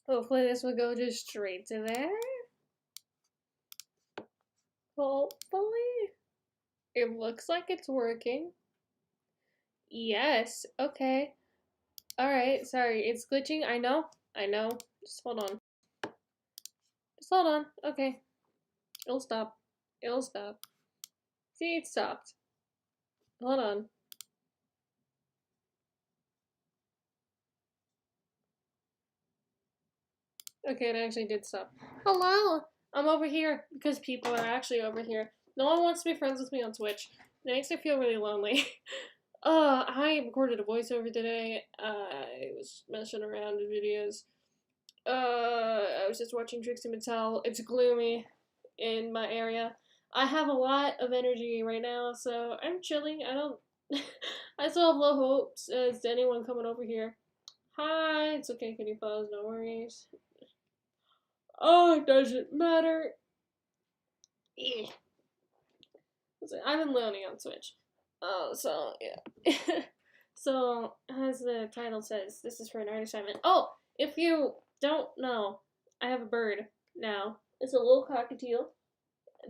Hopefully this will go just straight to there. Hopefully. It looks like it's working. Yes, okay. Alright, sorry, it's glitching. I know. Just hold on. Just hold on. Okay. It'll stop. It'll stop. See, it stopped. Hold on. Okay, it actually did stop. Hello! I'm over here because people are actually over here. No one wants to be friends with me on Twitch. It makes me feel really lonely. I recorded a voiceover today. I was messing around in videos. I was just watching Trixie Mattel. It's gloomy in my area. I have a lot of energy right now, so I'm chilling. I don't. I still have low hopes as to anyone coming over here. Hi, it's okay, Kitty Paws, no worries. Oh, it doesn't matter. I've been learning on Switch. So, yeah. So, as the title says, this is for an art assignment. Oh, if you don't know, I have a bird now. It's a little cockatiel.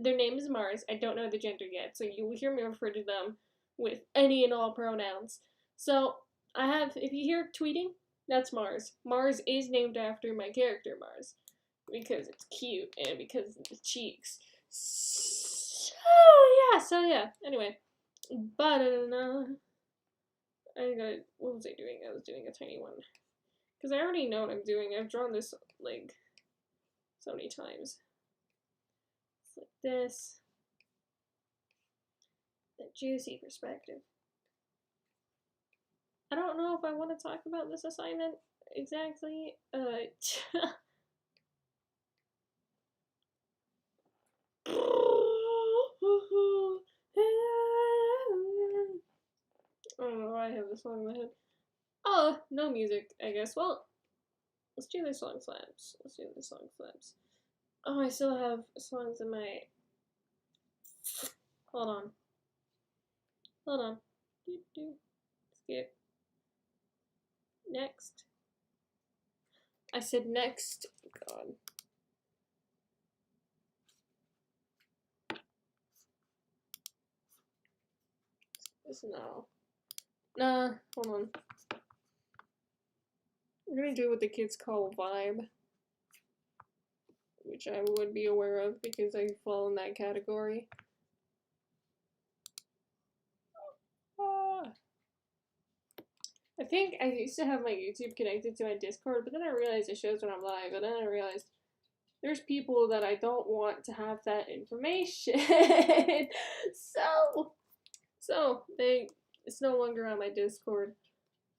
Their name is Mars. I don't know the gender yet, so you will hear me refer to them with any and all pronouns. So, if you hear tweeting, that's Mars. Mars is named after my character, Mars, because it's cute and because of the cheeks. So yeah. Anyway, but what was I doing? I was doing a tiny one. Because I already know what I'm doing. I've drawn this, like, so many times. It's like this. The juicy perspective. I don't know if I want to talk about this assignment exactly. I don't know why I have this song in my head. Oh, no music, I guess. Well, let's do this song slaps. Oh, I still have songs in my. Hold on. Skip. Next. I said next. God. This no. Nah, hold on. I'm gonna do what the kids call vibe, which I would be aware of because I fall in that category. I think I used to have my YouTube connected to my Discord, but then I realized it shows when I'm live, and then I realized there's people that I don't want to have that information. It's no longer on my Discord.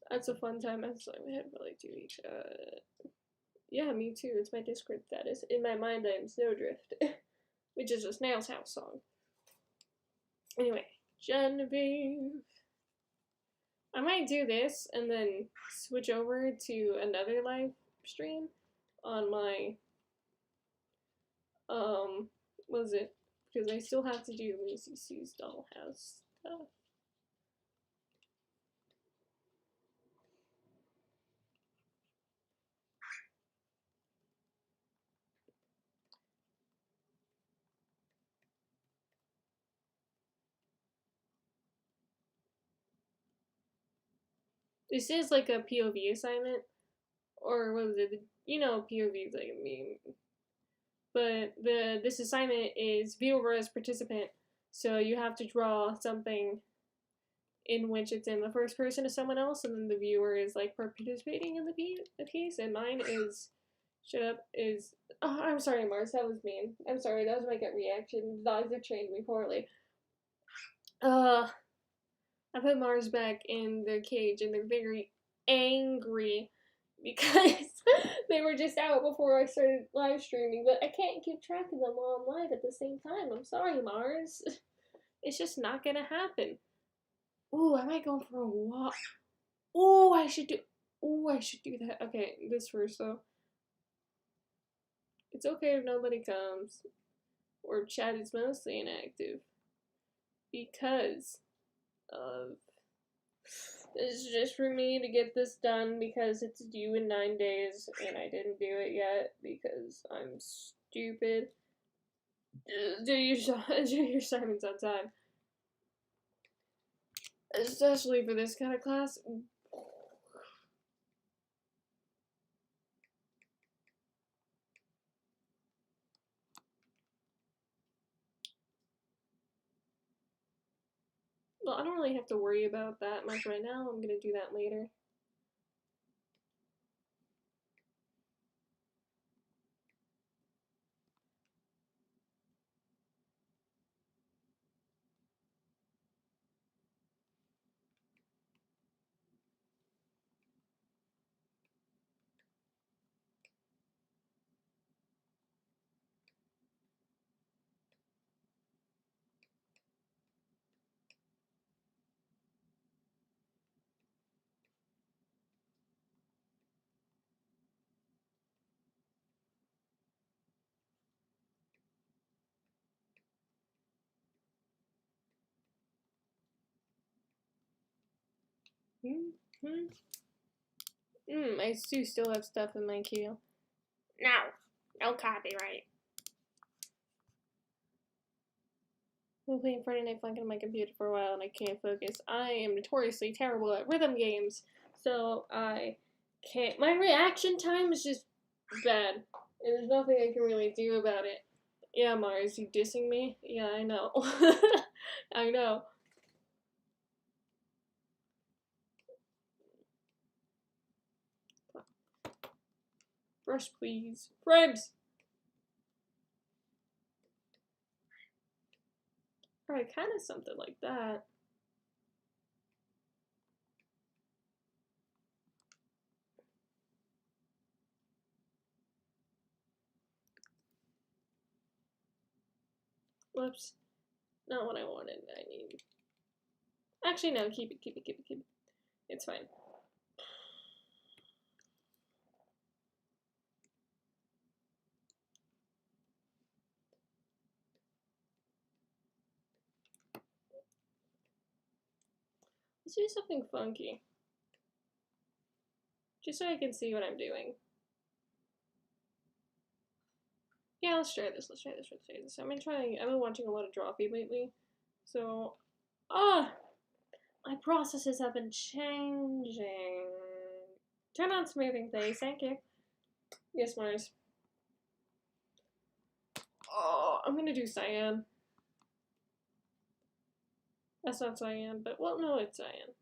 That's a fun time. I was in my head for like 2 weeks. Yeah, me too. It's my Discord status. In my mind, I am Snowdrift, which is a Snail's House song. Anyway, Genevieve. I might do this and then switch over to another live stream on my, what is it? Because I still have to do Lucy Sue's Dollhouse stuff. This is like a POV assignment, or what was it? You know, POV is like a meme. But this assignment is viewer as participant, so you have to draw something in which it's in the first person of someone else, and then the viewer is like participating in the piece. And mine is oh, I'm sorry, Mars, that was mean. I'm sorry, that was my gut reaction. The dogs have trained me poorly. I put Mars back in their cage, and they're very angry because they were just out before I started live streaming, but I can't keep track of them while I'm live at the same time. I'm sorry, Mars. It's just not gonna happen. Ooh, I might go for a walk. Ooh, I should do that. Okay, this first though. It's okay if nobody comes. Or chat is mostly inactive. Because of This is just for me to get this done because it's due in 9 days and I didn't do it yet because I'm stupid. Do your assignments on time. Especially for this kind of class. Well, I don't really have to worry about that much right now. I'm gonna do that later. I do still have stuff in my queue. No copyright. I've been playing Friday Night Funkin' on my computer for a while and I can't focus. I am notoriously terrible at rhythm games, so I can't. My reaction time is just bad, and there's nothing I can really do about it. Yeah, Mars, you dissing me? Yeah, I know. I know. Brush, please. Frames! Alright, kind of something like that. Whoops. Not what I wanted. I need. Actually, no, keep it. It's fine. Let's do something funky. Just so I can see what I'm doing. Yeah, let's try this. I've been watching a lot of Draw Feed lately. So, my processes have been changing. Turn on smoothing, please. Thank you. Yes, Mars. Oh, I'm gonna do cyan. That's not cyan, but, well, no, it's cyan.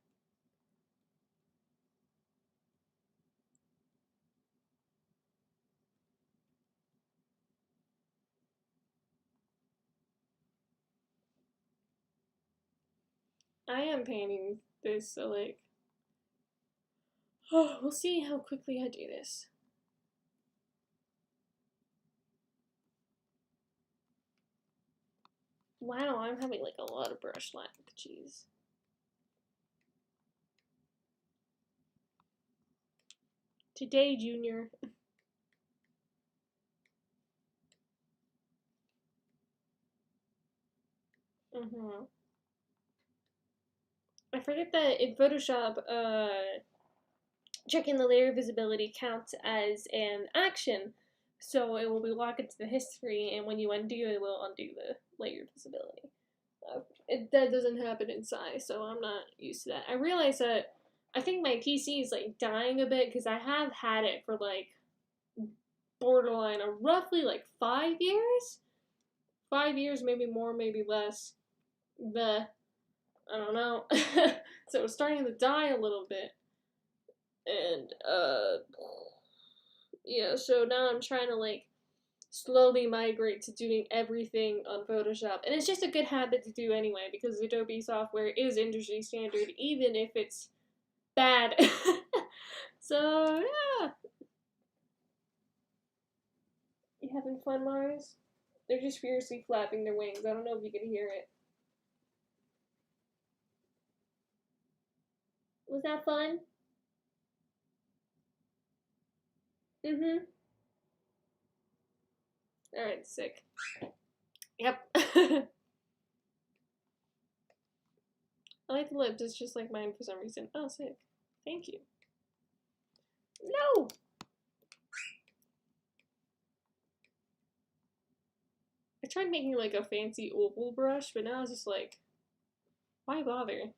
I am painting this, so, like, oh, we'll see how quickly I do this. Wow, I'm having, like, a lot of brush lag. Jeez. Today, Junior. I forget that in Photoshop, checking the layer visibility counts as an action, so it will be locked into the history, and when you undo it, will undo the layer visibility. That doesn't happen in Psy, so I'm not used to that. I realize that I think my PC is like dying a bit because I have had it for like borderline or roughly like 5 years. 5 years, maybe more, maybe less. I don't know. So it's starting to die a little bit. And, yeah, so now I'm trying to, like, slowly migrate to doing everything on Photoshop. And it's just a good habit to do anyway, because Adobe software is industry standard, even if it's bad. So, yeah. You having fun, Mars? They're just fiercely flapping their wings. I don't know if you can hear it. Was that fun? Mm-hmm. Alright, sick. Yep. I like the lips, it's just like mine for some reason. Oh, sick. Thank you. No! I tried making like a fancy oval brush, but now I was just like, why bother?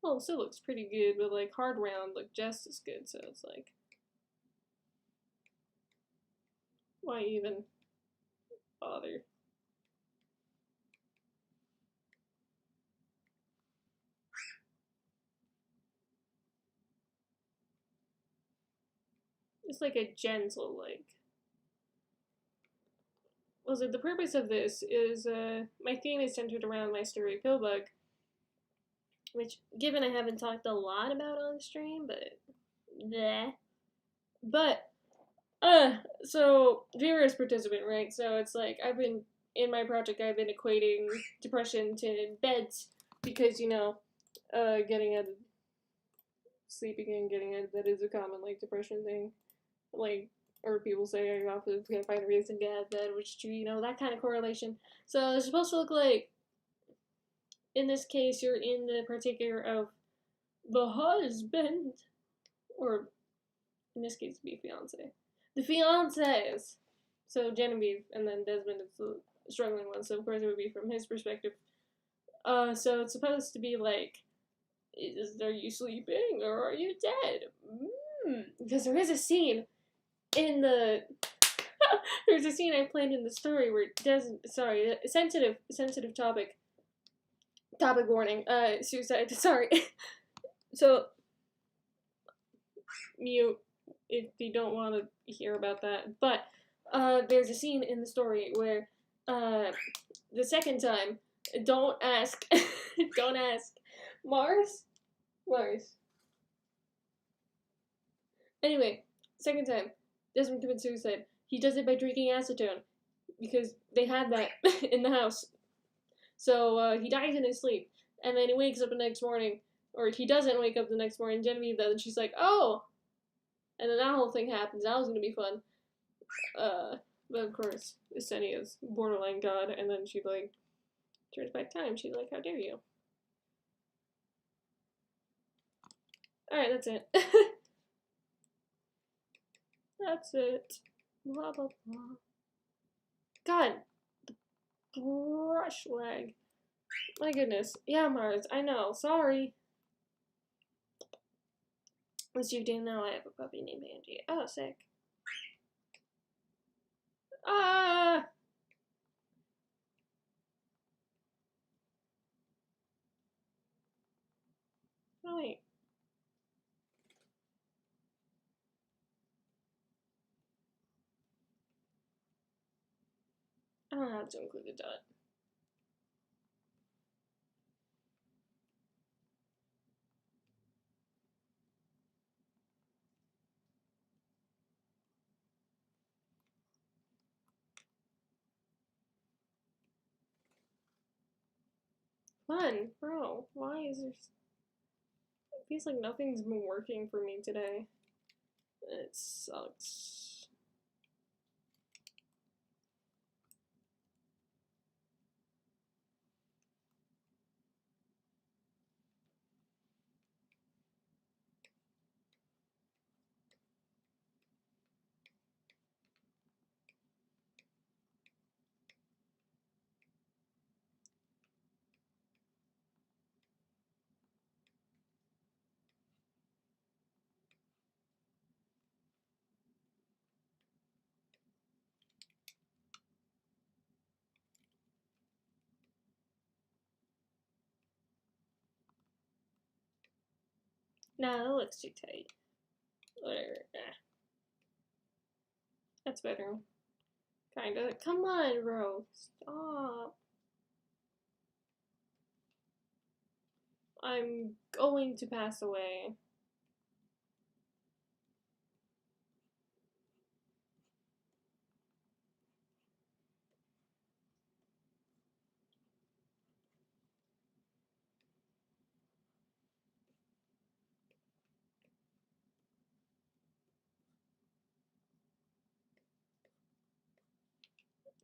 Well, it still looks pretty good, but like hard round look just as good, so it's like, why even bother? It's like a gentle, like, well, so the purpose of this is, my theme is centered around my story Pillbug, which, given I haven't talked a lot about on stream, but, bleh. But, so, Vera is participant, right? So it's like, in my project, I've been equating depression to beds, because, you know, getting out of sleeping and getting out of bed is a common, like, depression thing. Like, or people say I often can't find a reason to get out of bed, which is true, you know, that kind of correlation. So it's supposed to look like, in this case, you're in the particular of the husband, or in this case, be fiance. The fiancés. So Genevieve, and then Desmond is the struggling one, so of course it would be from his perspective. So it's supposed to be like, are you sleeping or are you dead? Because there is a scene in the there's a scene I planned in the story where sensitive topic warning, suicide, sorry. So mute if you don't want to hear about that, but there's a scene in the story where the second time, don't ask don't ask Mars. Anyway, second time, Desmond commits suicide. He does it by drinking acetone, because they had that in the house. So he dies in his sleep, and then he wakes up the next morning, or he doesn't wake up the next morning. Genevieve does, and she's like, "Oh," and then that whole thing happens. That was gonna be fun. But of course, Yesenia is borderline god, and then she like turns back time. She's like, "How dare you?" All right, that's it. That's it. Blah blah blah. God, brush lag. My goodness. Yeah, Mars. I know. Sorry. As you do know, I have a puppy named Angie. Oh, sick. Ah! Oh, wait. I don't know how to include a dot. Fun, bro. Why is there... It feels like nothing's been working for me today. It sucks. Nah, that looks too tight. Whatever. Nah. That's better. Kinda. Come on, bro. Stop. I'm going to pass away.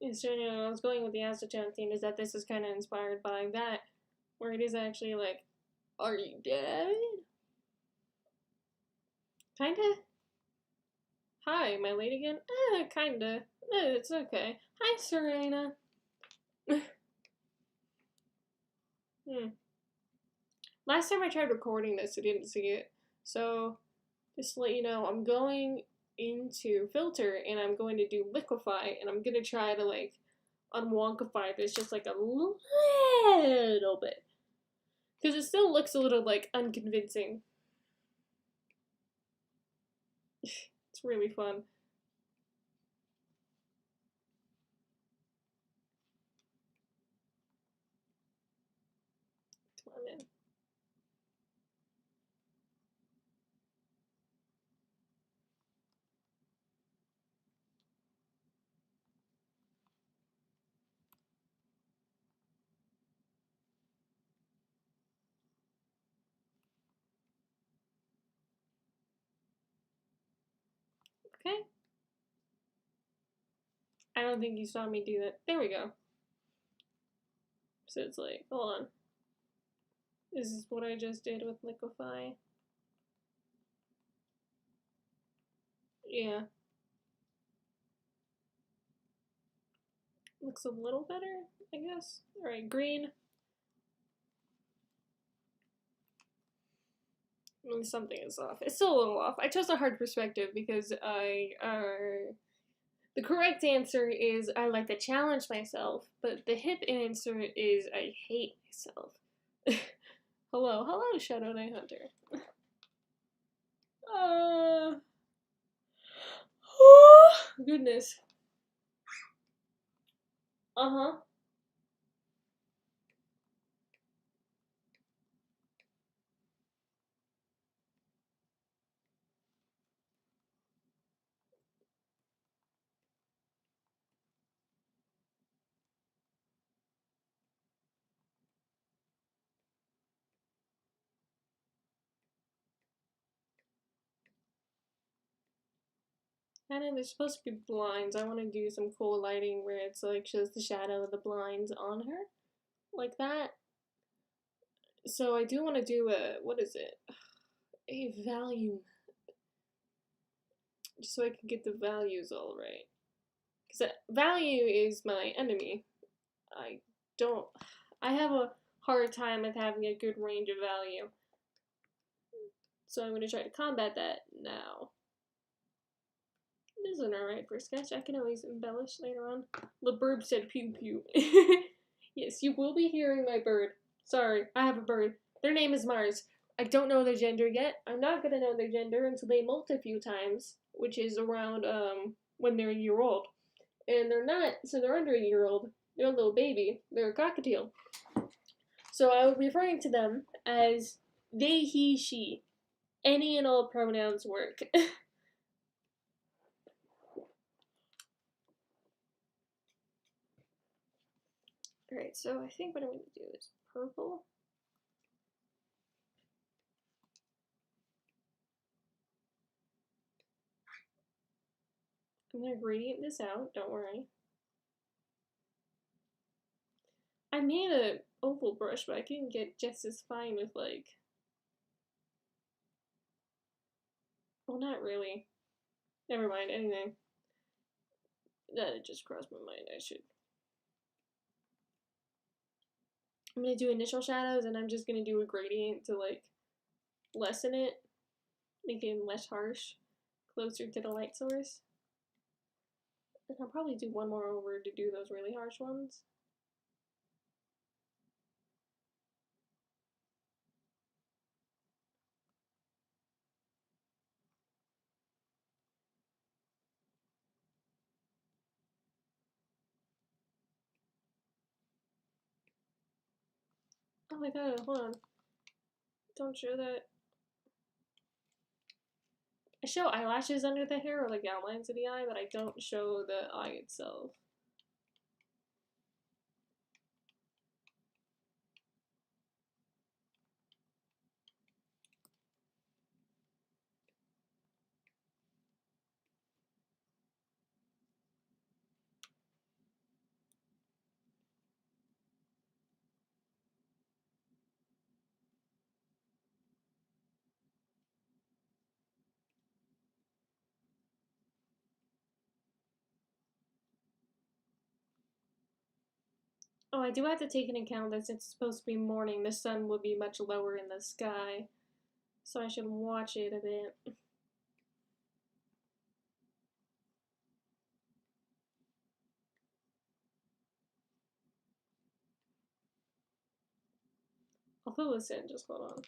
So, you know, I was going with the acetone theme is that this is kind of inspired by that, where it is actually like, are you dead? Kinda. Hi, my lady again? Kinda. It's okay. Hi, Serena. hmm. Last time I tried recording this, I didn't see it. So, just to let you know, I'm going into filter and I'm going to do liquefy and I'm gonna try to like unwonkify this just like a little bit. Because it still looks a little like unconvincing. It's really fun. Come on in. Okay. I don't think you saw me do that. There we go. So it's like, hold on. This is what I just did with liquefy. Yeah. Looks a little better, I guess. Alright, green. Something is off. It's still a little off. I chose a hard perspective because the correct answer is I like to challenge myself, but the hip answer is I hate myself. Hello, Shadow Knight Hunter. Goodness. Uh-huh. And there's supposed to be blinds. I want to do some cool lighting where it's like shows the shadow of the blinds on her. Like that. So I do want to do a, what is it? A value. Just so I can get the values all right. Because value is my enemy. I don't, I have a hard time with having a good range of value. So I'm going to try to combat that now. This is an alright for a sketch. I can always embellish later on. The bird said pew pew. Yes, you will be hearing my bird. Sorry, I have a bird. Their name is Mars. I don't know their gender yet. I'm not gonna know their gender until they molt a few times, which is around when they're a year old. And they're not, so they're under a year old. They're a little baby. They're a cockatiel. So I will be referring to them as they, he, she. Any and all pronouns work. Alright, so I think what I'm going to do is purple. I'm going to gradient this out, don't worry. I made an oval brush, but I couldn't get just as fine with like... Well, not really. Never mind, anything. That just crossed my mind, I should... I'm going to do initial shadows, and I'm just going to do a gradient to like lessen it, make it less harsh, closer to the light source. And I'll probably do one more over to do those really harsh ones. Oh my god, hold on. Don't show that. I show eyelashes under the hair or like outlines of the eye, but I don't show the eye itself. Oh, I do have to take into account that since it's supposed to be morning, the sun will be much lower in the sky. So I should watch it a bit. I'll fill this in, just hold on.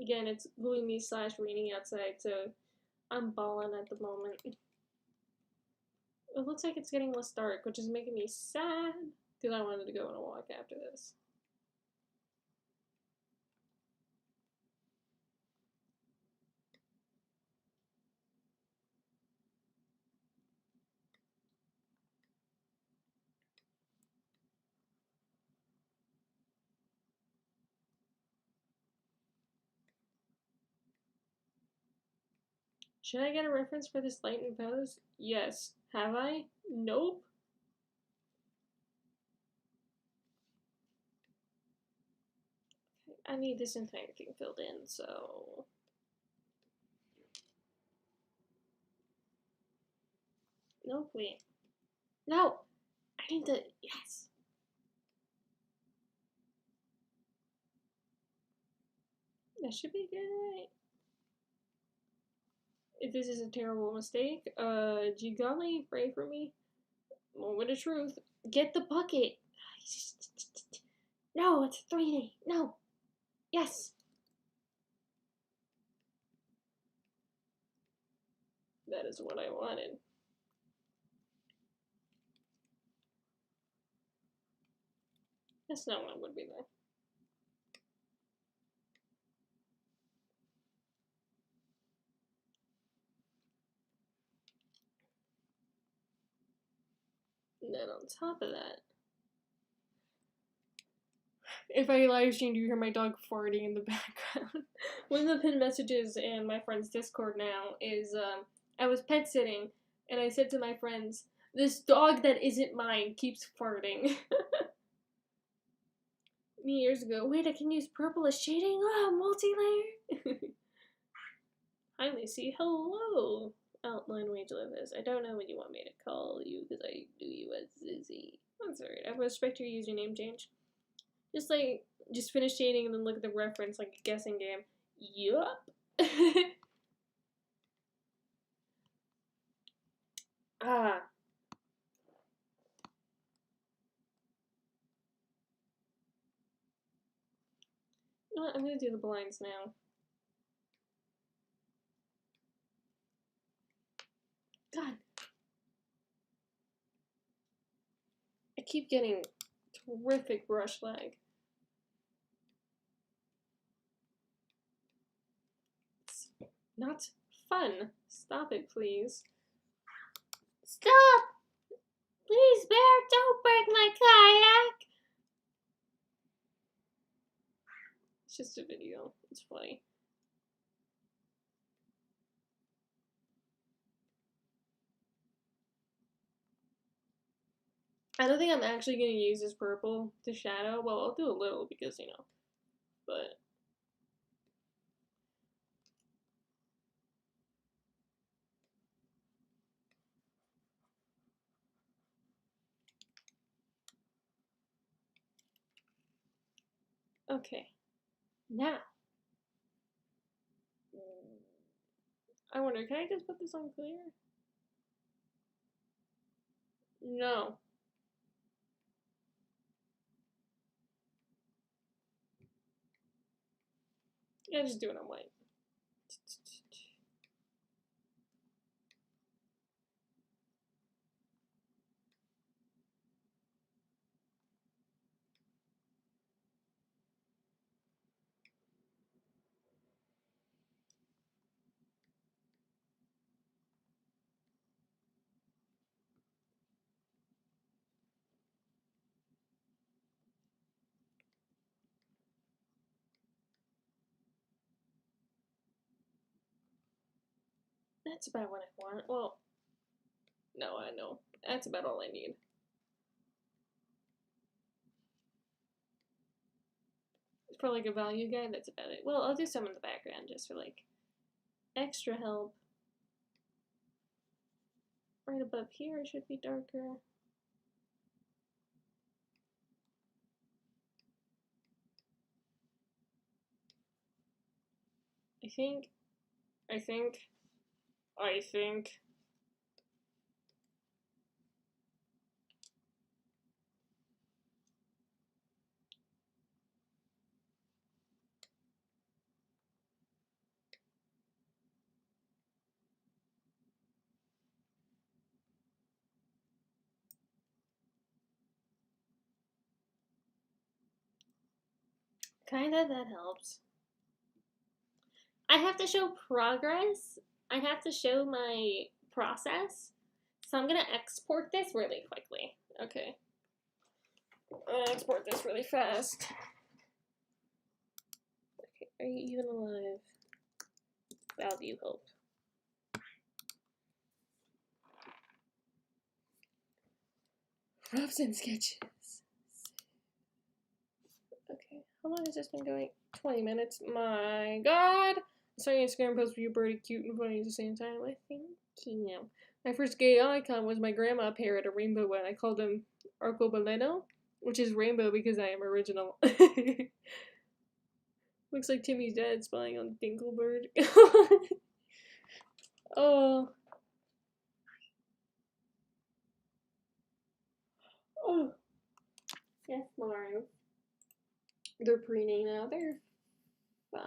Again, it's gloomy / raining outside, so I'm balling at the moment. It looks like it's getting less dark, which is making me sad, because I wanted to go on a walk after this. Should I get a reference for this lightning pose? Yes. Have I? Nope. I need this entire thing filled in, so... Nope, wait. No! I need to... Yes! That should be good, right? If this is a terrible mistake, gee golly, pray for me. Moment of truth. Get the bucket! No, it's 3D. No! Yes! That is what I wanted. That's not what would be there. And then on top of that, if I live stream, you hear my dog farting in the background. One of the pinned messages in my friend's Discord now is, I was pet sitting, and I said to my friends, this dog that isn't mine keeps farting. Me years ago, wait, I can use purple as shading? Oh, multi-layer! Hi, Lucy. Hello! Outline way to live this. I don't know what you want me to call you, because I do you as Zizzy. That's alright. I respect your username change. Just finish shading and then look at the reference like a guessing game. Yup. Ah. You know what? I'm gonna do the blinds now. God. I keep getting terrific brush lag. It's not fun. Stop it, please. Stop! Please, Bear, don't break my kayak! It's just a video. It's funny. I don't think I'm actually going to use this purple to shadow. Well, I'll do a little because, you know, but... Okay. Now. I wonder, can I just put this on clear? No. Yeah, just do it on white. That's about what I want. Well, no, I know. That's about all I need. for like a value guide, that's about it. Well, I'll do some in the background just for like extra help. Right above here it should be darker. I think. Kinda, that helps. I have to show progress. I have to show my process. So I'm gonna export this really quickly. Okay. I'll export this really fast. Okay, are you even alive? Value hope. Roughs and sketches. Okay, how long has this been going? 20 minutes. My god! I'm starting a Instagram post for you, birdie, cute and funny at the same time. I think you. My first gay icon was my grandma parrot, a rainbow one. I called him Arcobaleno, which is rainbow because I am original. Looks like Timmy's dad spying on Dinklebird. Oh. Oh. Yes, Mario. They're preening now. They're fine.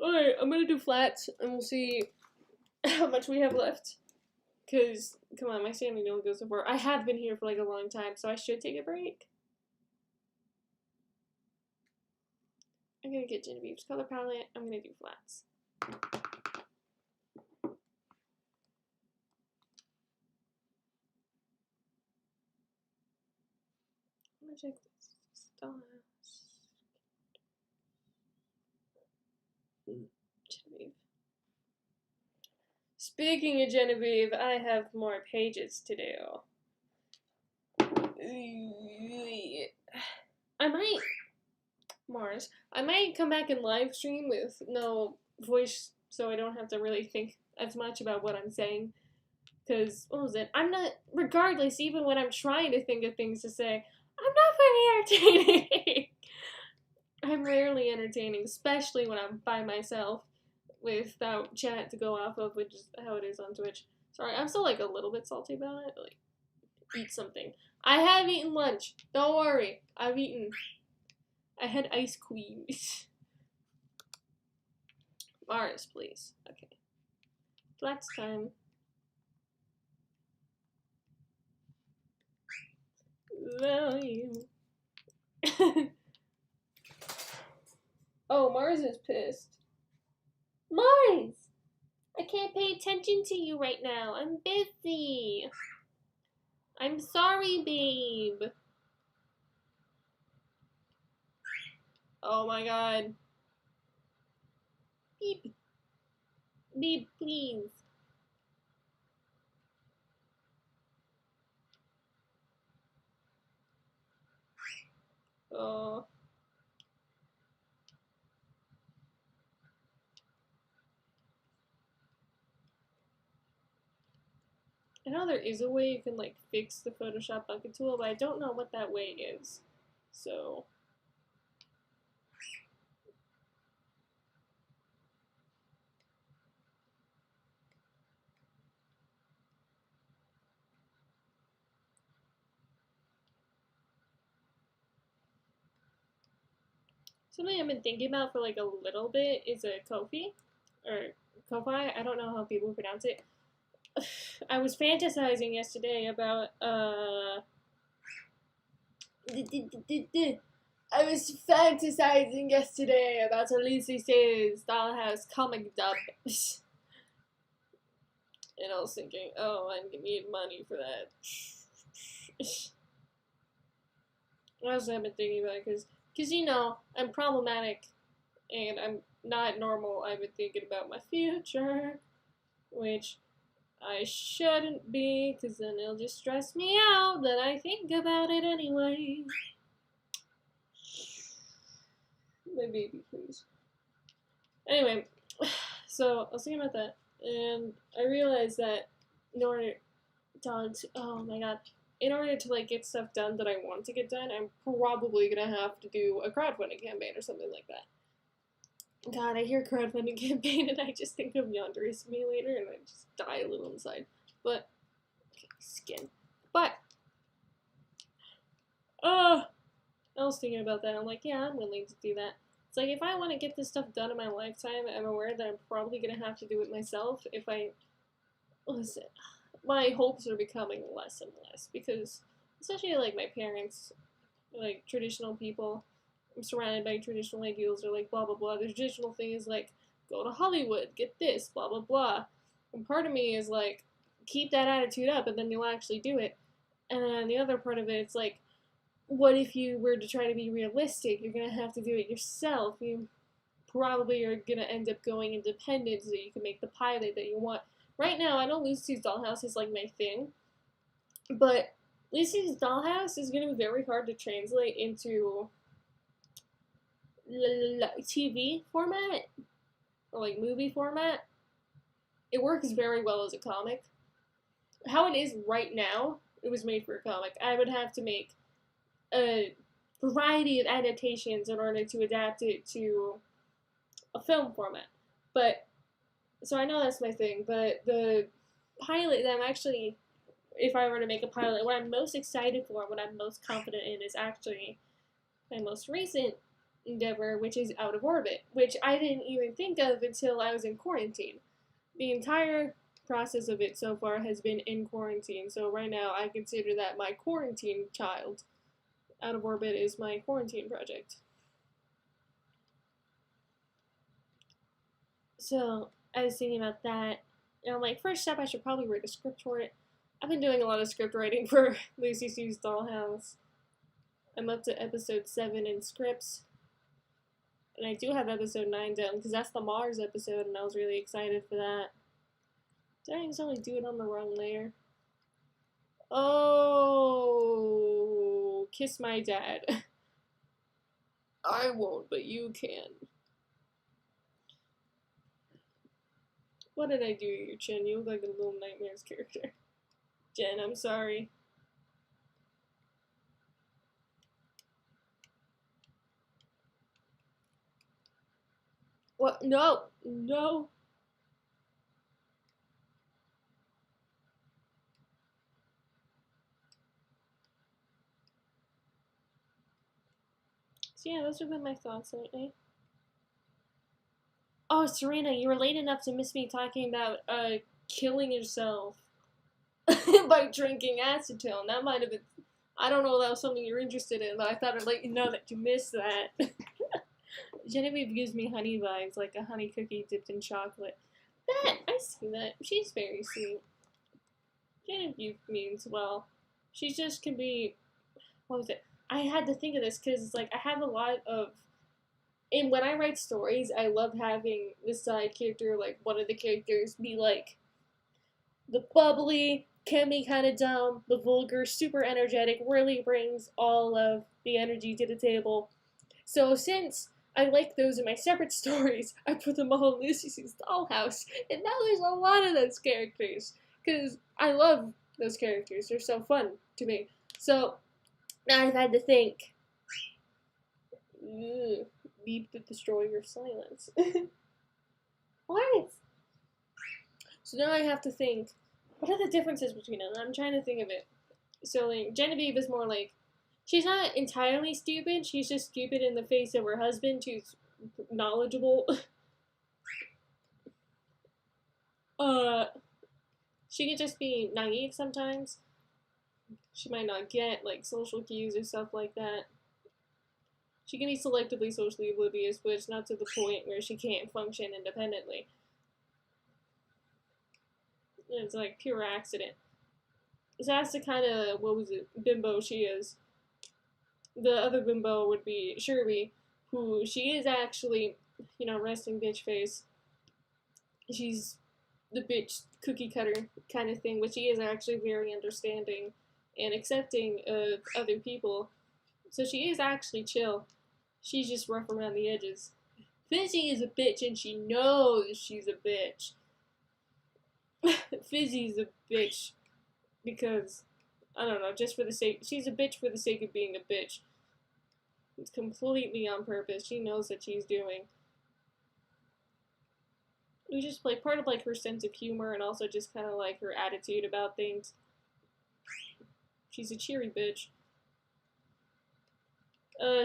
Alright, I'm gonna do flats and we'll see how much we have left. Cause, come on, my sanity only goes so far. I have been here for like a long time, so I should take a break. I'm gonna get Genevieve's color palette. I'm gonna do flats. I'm gonna check this. Genevieve. Speaking of Genevieve, I have more pages to do. I might come back and live stream with no voice so I don't have to really think as much about what I'm saying. Because, what was it? I'm not, regardless, even when I'm trying to think of things to say, I'm not very entertaining. I'm rarely entertaining, especially when I'm by myself without chat to go off of, which is how it is on Twitch. Sorry, I'm still like a little bit salty about it. Like, eat something. I have eaten lunch. Don't worry. I've eaten. I had ice cream. Mars, please. Okay. Flats time. Value. Oh, Mars is pissed. Mars! I can't pay attention to you right now. I'm busy. I'm sorry, babe. Oh my god. Beep. Beep, please. Oh. I know there is a way you can like fix the Photoshop bucket tool, but I don't know what that way is. So something I've been thinking about for like a little bit is a Ko-fi or Ko-fi. I don't know how people pronounce it. I was fantasizing yesterday about I was fantasizing yesterday about a Lucy Says Dollhouse comic dub. And I was thinking, oh, I need money for that. I also have been thinking about it because you know, I'm problematic and I'm not normal. I've been thinking about my future, which I shouldn't be, because then it'll just stress me out that I think about it anyway. My baby, please. Anyway, so I was thinking about that, and I realized that in order oh my god, in order to like get stuff done that I want to get done, I'm probably gonna have to do a crowdfunding campaign or something like that. God, I hear crowdfunding campaign and I just think of Yandere Simulator and I just die a little inside. But, okay, skin. But, I was thinking about that. I'm like, yeah, I'm willing to do that. It's like, if I want to get this stuff done in my lifetime, I'm aware that I'm probably going to have to do it myself if I, listen, my hopes are becoming less and less because, especially like my parents, like traditional people, I'm surrounded by traditional ideals or like blah blah blah. The traditional thing is like go to Hollywood, get this, blah blah blah. And part of me is like keep that attitude up and then you'll actually do it. And then the other part of it, it's like, what if you were to try to be realistic? You're gonna have to do it yourself. You probably are gonna end up going independent so you can make the pilot that you want. Right now, I know Lucy's Dollhouse is like my thing, but Lucy's Dollhouse is gonna be very hard to translate into TV format or like movie format. It works very well as a comic. How it is right now, it was made for a comic. I would have to make a variety of adaptations in order to adapt it to a film format. But so I know that's my thing, but the pilot that I'm actually, if I were to make a pilot, what I'm most excited for, what I'm most confident in is actually my most recent endeavor, which is Out of Orbit, which I didn't even think of until I was in quarantine. The entire process of it so far has been in quarantine, so right now I consider that my quarantine child. Out of Orbit is my quarantine project. So I was thinking about that, and I'm like, first step, I should probably write a script for it. I've been doing a lot of script writing for Lucy Sue's Dollhouse. I'm up to episode 7 in scripts. And I do have episode 9 done, because that's the Mars episode, and I was really excited for that. Did I accidentally do it on the wrong layer? Oh, kiss my dad. I won't, but you can. What did I do to your chin? You look like a Little Nightmares character. Jen, I'm sorry. What? No! No! So yeah, those have been my thoughts lately. Oh, Serena, you were late enough to miss me talking about, killing yourself by drinking acetone. That might have been, I don't know if that was something you're interested in, but I thought I'd let you know that you missed that. Genevieve gives me honey vibes, like a honey cookie dipped in chocolate. That, I see that. She's very sweet. Genevieve means well. She just can be, what was it? I had to think of this because it's like I have a lot of, and when I write stories, I love having the side character, like one of the characters, be like the bubbly, can be kind of dumb, the vulgar, super energetic, really brings all of the energy to the table. So since I like those in my separate stories, I put them all in Lucy's Dollhouse, and now there's a lot of those characters because I love those characters. They're so fun to me. So now I've had to think. Beep to destroy your silence. What? So now I have to think. What are the differences between them? I'm trying to think of it. So like Genevieve is more like she's not entirely stupid. She's just stupid in the face of her husband, who's knowledgeable. She could just be naive sometimes. She might not get like social cues or stuff like that. She can be selectively socially oblivious, but it's not to the point where she can't function independently. It's like pure accident. So that's the kind of, what was it, bimbo she is. The other bimbo would be Sherby, who she is actually, resting bitch face. She's the bitch cookie cutter kind of thing, but she is actually very understanding and accepting of other people. So she is actually chill. She's just rough around the edges. Fizzy is a bitch and she knows she's a bitch. Fizzy's a bitch because, I don't know, just for the sake, she's a bitch for the sake of being a bitch. It's completely on purpose. She knows what she's doing. We just like part of like her sense of humor and also just kind of like her attitude about things. She's a cheery bitch.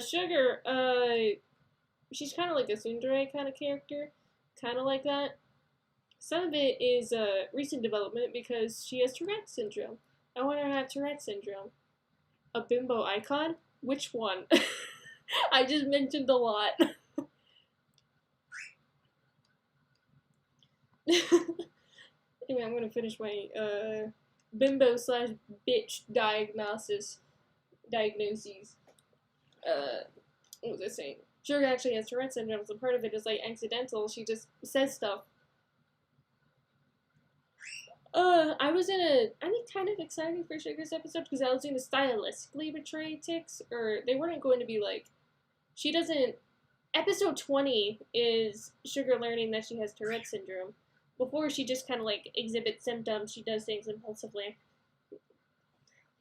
Sugar, she's kind of like a tsundere kind of character. Kind of like that. Some of it is recent development because she has Tourette's syndrome. I want her to have Tourette's syndrome. A bimbo icon? Which one? I just mentioned a lot. Anyway, I'm gonna finish my bimbo slash bitch diagnoses. What was I saying? Sugar actually has Tourette's syndrome, so part of it is like accidental. She just says stuff. I'm kind of excited for Sugar's episode because I was going to stylistically betray Tix, or they weren't going to be like, she doesn't, episode 20 is Sugar learning that she has Tourette's syndrome. Before she just kind of like exhibits symptoms, she does things impulsively.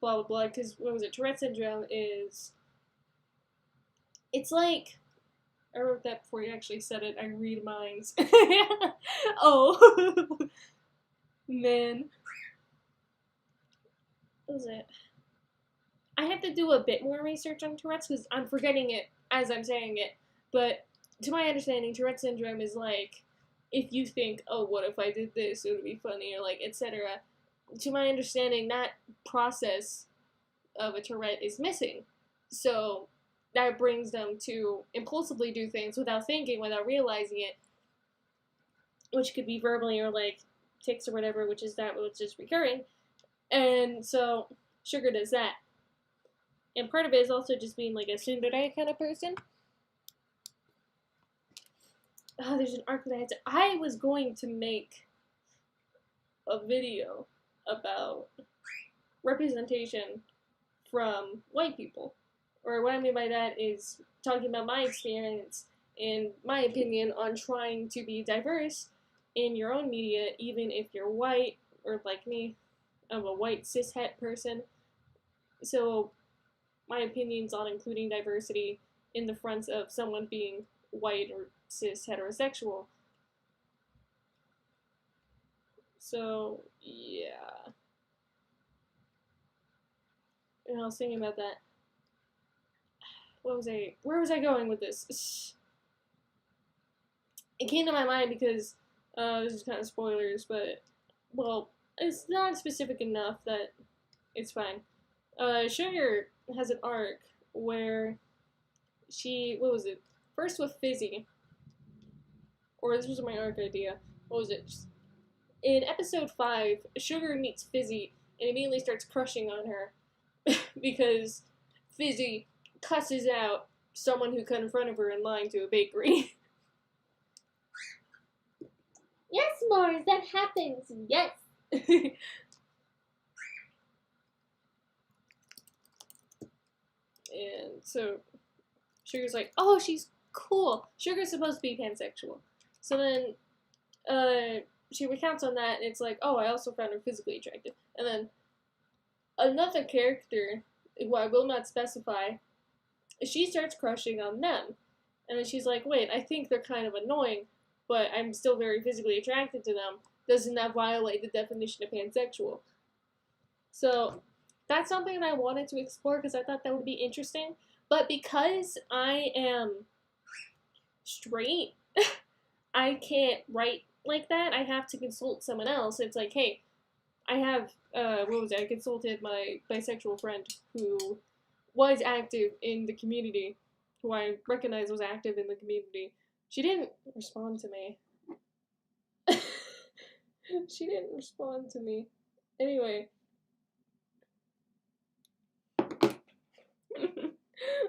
Blah blah blah, because what was it, Tourette's syndrome is, it's like, I wrote that before you actually said it, I read minds. Oh. Man. What was it? I have to do a bit more research on Tourette's because I'm forgetting it as I'm saying it. But to my understanding, Tourette's syndrome is like, if you think, oh, what if I did this, it would be funny, or like, etc. To my understanding, that process of a Tourette is missing. So that brings them to impulsively do things without thinking, without realizing it, which could be verbally or like tics or whatever, which is recurring. And so Sugar does that. And part of it is also just being like a tsundere kind of person. Oh, there's an arc that I was going to make a video about representation from white people. Or what I mean by that is talking about my experience and my opinion on trying to be diverse in your own media, even if you're white, or like me, I'm a white cishet person. So my opinions on including diversity in the front of someone being white or cis heterosexual. So yeah. And I was thinking about that. Where was I going with this? It came to my mind because this is kind of spoilers, but well, it's not specific enough that it's fine. Sugar has an arc where she, what was it? First with Fizzy, or this was my arc idea. What was it? In episode 5, Sugar meets Fizzy and immediately starts crushing on her because Fizzy cusses out someone who cut in front of her in line to a bakery. Yes, Mars, that happens. Yes. And so Sugar's like, oh, she's cool. Sugar's supposed to be pansexual. So then she recounts on that, and it's like, oh, I also found her physically attractive. And then another character, who I will not specify, she starts crushing on them. And then she's like, wait, I think they're kind of annoying, but I'm still very physically attracted to them. Doesn't that violate the definition of pansexual? So that's something that I wanted to explore because I thought that would be interesting. But because I am straight, I can't write like that. I have to consult someone else. It's like, hey, I have, I consulted my bisexual friend who was active in the community, who I recognize was active in the community. She didn't respond to me. She didn't respond to me. Anyway.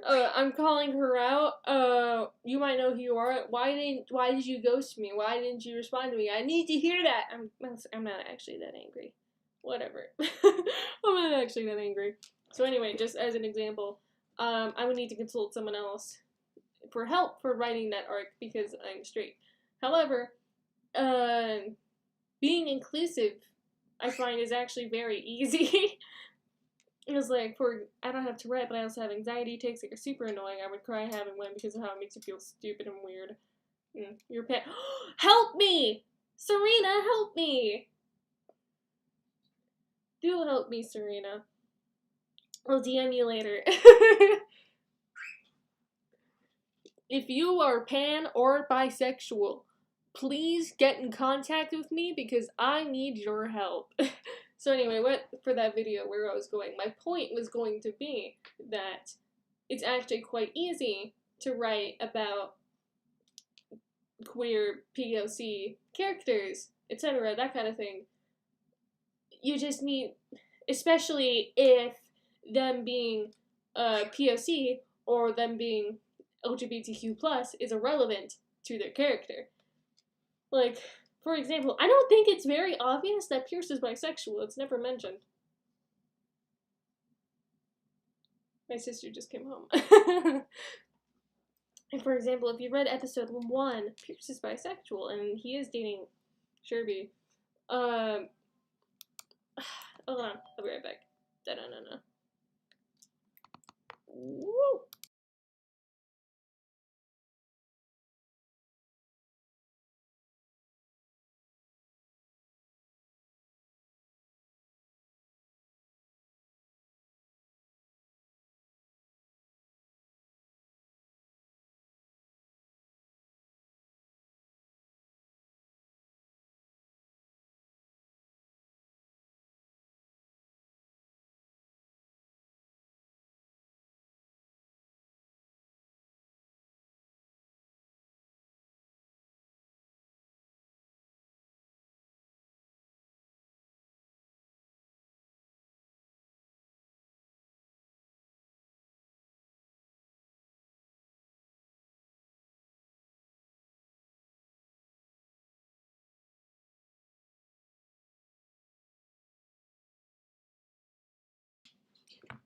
I'm calling her out. You might know who you are. Why did you ghost me? Why didn't you respond to me? I need to hear that. I'm not actually that angry. Whatever. I'm not actually that angry. So anyway, just as an example, I would need to consult someone else for help for writing that arc because I'm straight. However, being inclusive, I find, is actually very easy. It's like, I don't have Tourette, but I also have anxiety tics that are super annoying. I would cry having one because of how it makes you feel stupid and weird. Your pet. Help me! Serena, help me! Do help me, Serena. I'll DM you later. If you are pan or bisexual, please get in contact with me because I need your help. So anyway, for that video where I was going, my point was going to be that it's actually quite easy to write about queer POC characters, etc., that kind of thing. You just need, especially if them being POC or them being LGBTQ+, is irrelevant to their character. Like, for example, I don't think it's very obvious that Pierce is bisexual. It's never mentioned. My sister just came home. And for example, if you read episode 1, Pierce is bisexual, and he is dating Sherby. Hold on, I'll be right back. Da-da-da-da. Woo!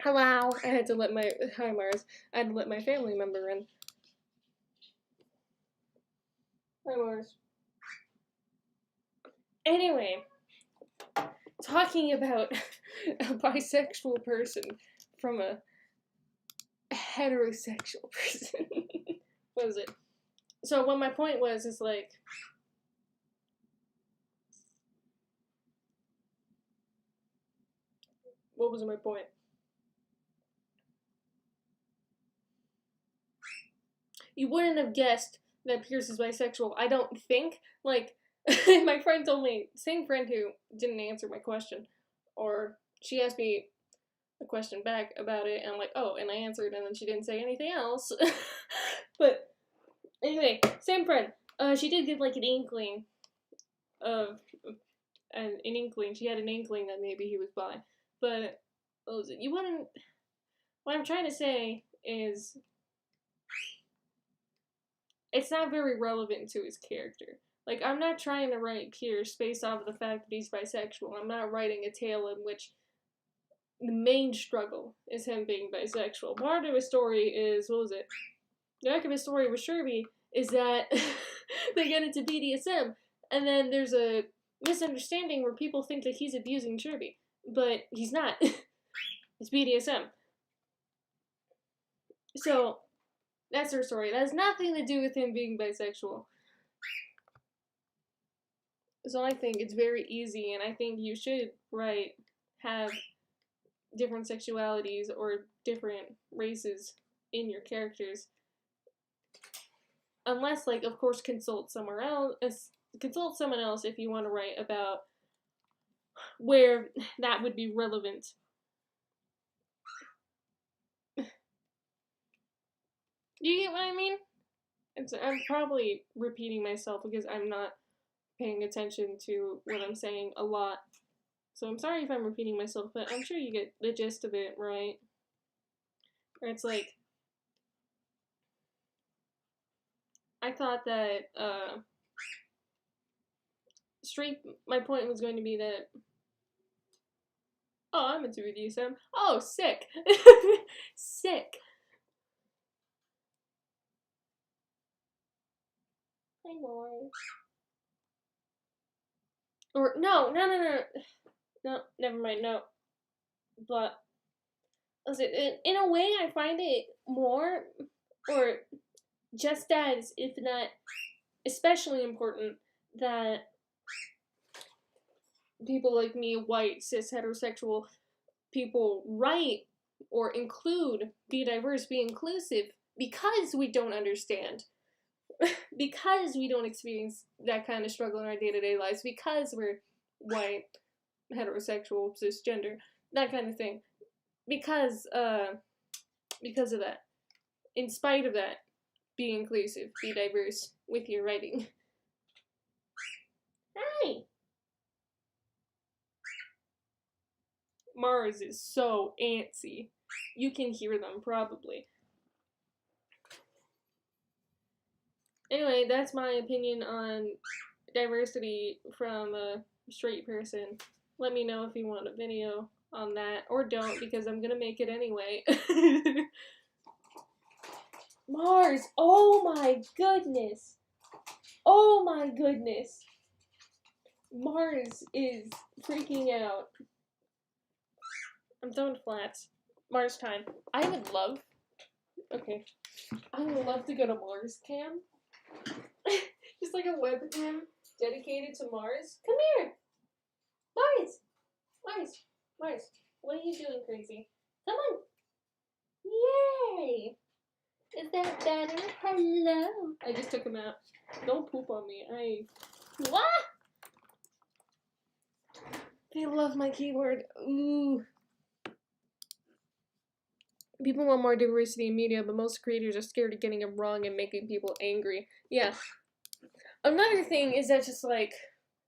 Hello. I had to let my hi Mars. I had to let my family member in. Hi Mars. Anyway, talking about a bisexual person from a heterosexual person. What is it? So what my point was is like, what was my point? You wouldn't have guessed that Pierce is bisexual. I don't think. Like, my friend told me, same friend who didn't answer my question, or she asked me a question back about it, and I'm like, oh, and I answered, and then she didn't say anything else. But anyway, same friend. She did get like an inkling of an inkling. She had an inkling that maybe he was bi, but what was it? You wouldn't. What I'm trying to say is, it's not very relevant to his character. Like, I'm not trying to write Pierce based off of the fact that he's bisexual. I'm not writing a tale in which the main struggle is him being bisexual. Part of his story is, what was it? The arc of his story with Sherby is that they get into BDSM, and then there's a misunderstanding where people think that he's abusing Sherby, but he's not. It's BDSM. So, that's her story. That has nothing to do with him being bisexual. So I think it's very easy, and I think you should have different sexualities or different races in your characters. Unless, like, of course, consult someone else if you want to write about where that would be relevant. Do you get what I mean? I'm probably repeating myself because I'm not paying attention to what I'm saying a lot. So I'm sorry if I'm repeating myself, but I'm sure you get the gist of it, right? Or it's like, I thought that, my point was going to be that, oh, I'm into review some. Oh, sick. Sick. Hi, Lord. Or, no, never mind, no. But, listen, in a way, I find it more, or just as, if not especially important, that people like me, white, cis, heterosexual people, write or include, be diverse, be inclusive, because we don't understand. Because we don't experience that kind of struggle in our day-to-day lives, because we're white, heterosexual, cisgender, that kind of thing. Because of that. In spite of that, be inclusive, be diverse with your writing. Hi! Mars is so antsy. You can hear them, probably. Anyway, that's my opinion on diversity from a straight person. Let me know if you want a video on that, or don't, because I'm gonna make it anyway. Mars! Oh my goodness! Oh my goodness! Mars is freaking out. I'm throwing flats. Mars time. I would love to go to Mars Cam. Just like a webcam dedicated to Mars. Come here! Mars! What are you doing, crazy? Come on! Yay! Is that better? Hello! I just took him out. Don't poop on me. What? They love my keyboard. Ooh. People want more diversity in media, but most creators are scared of getting it wrong and making people angry. Yeah. Another thing is that just, like,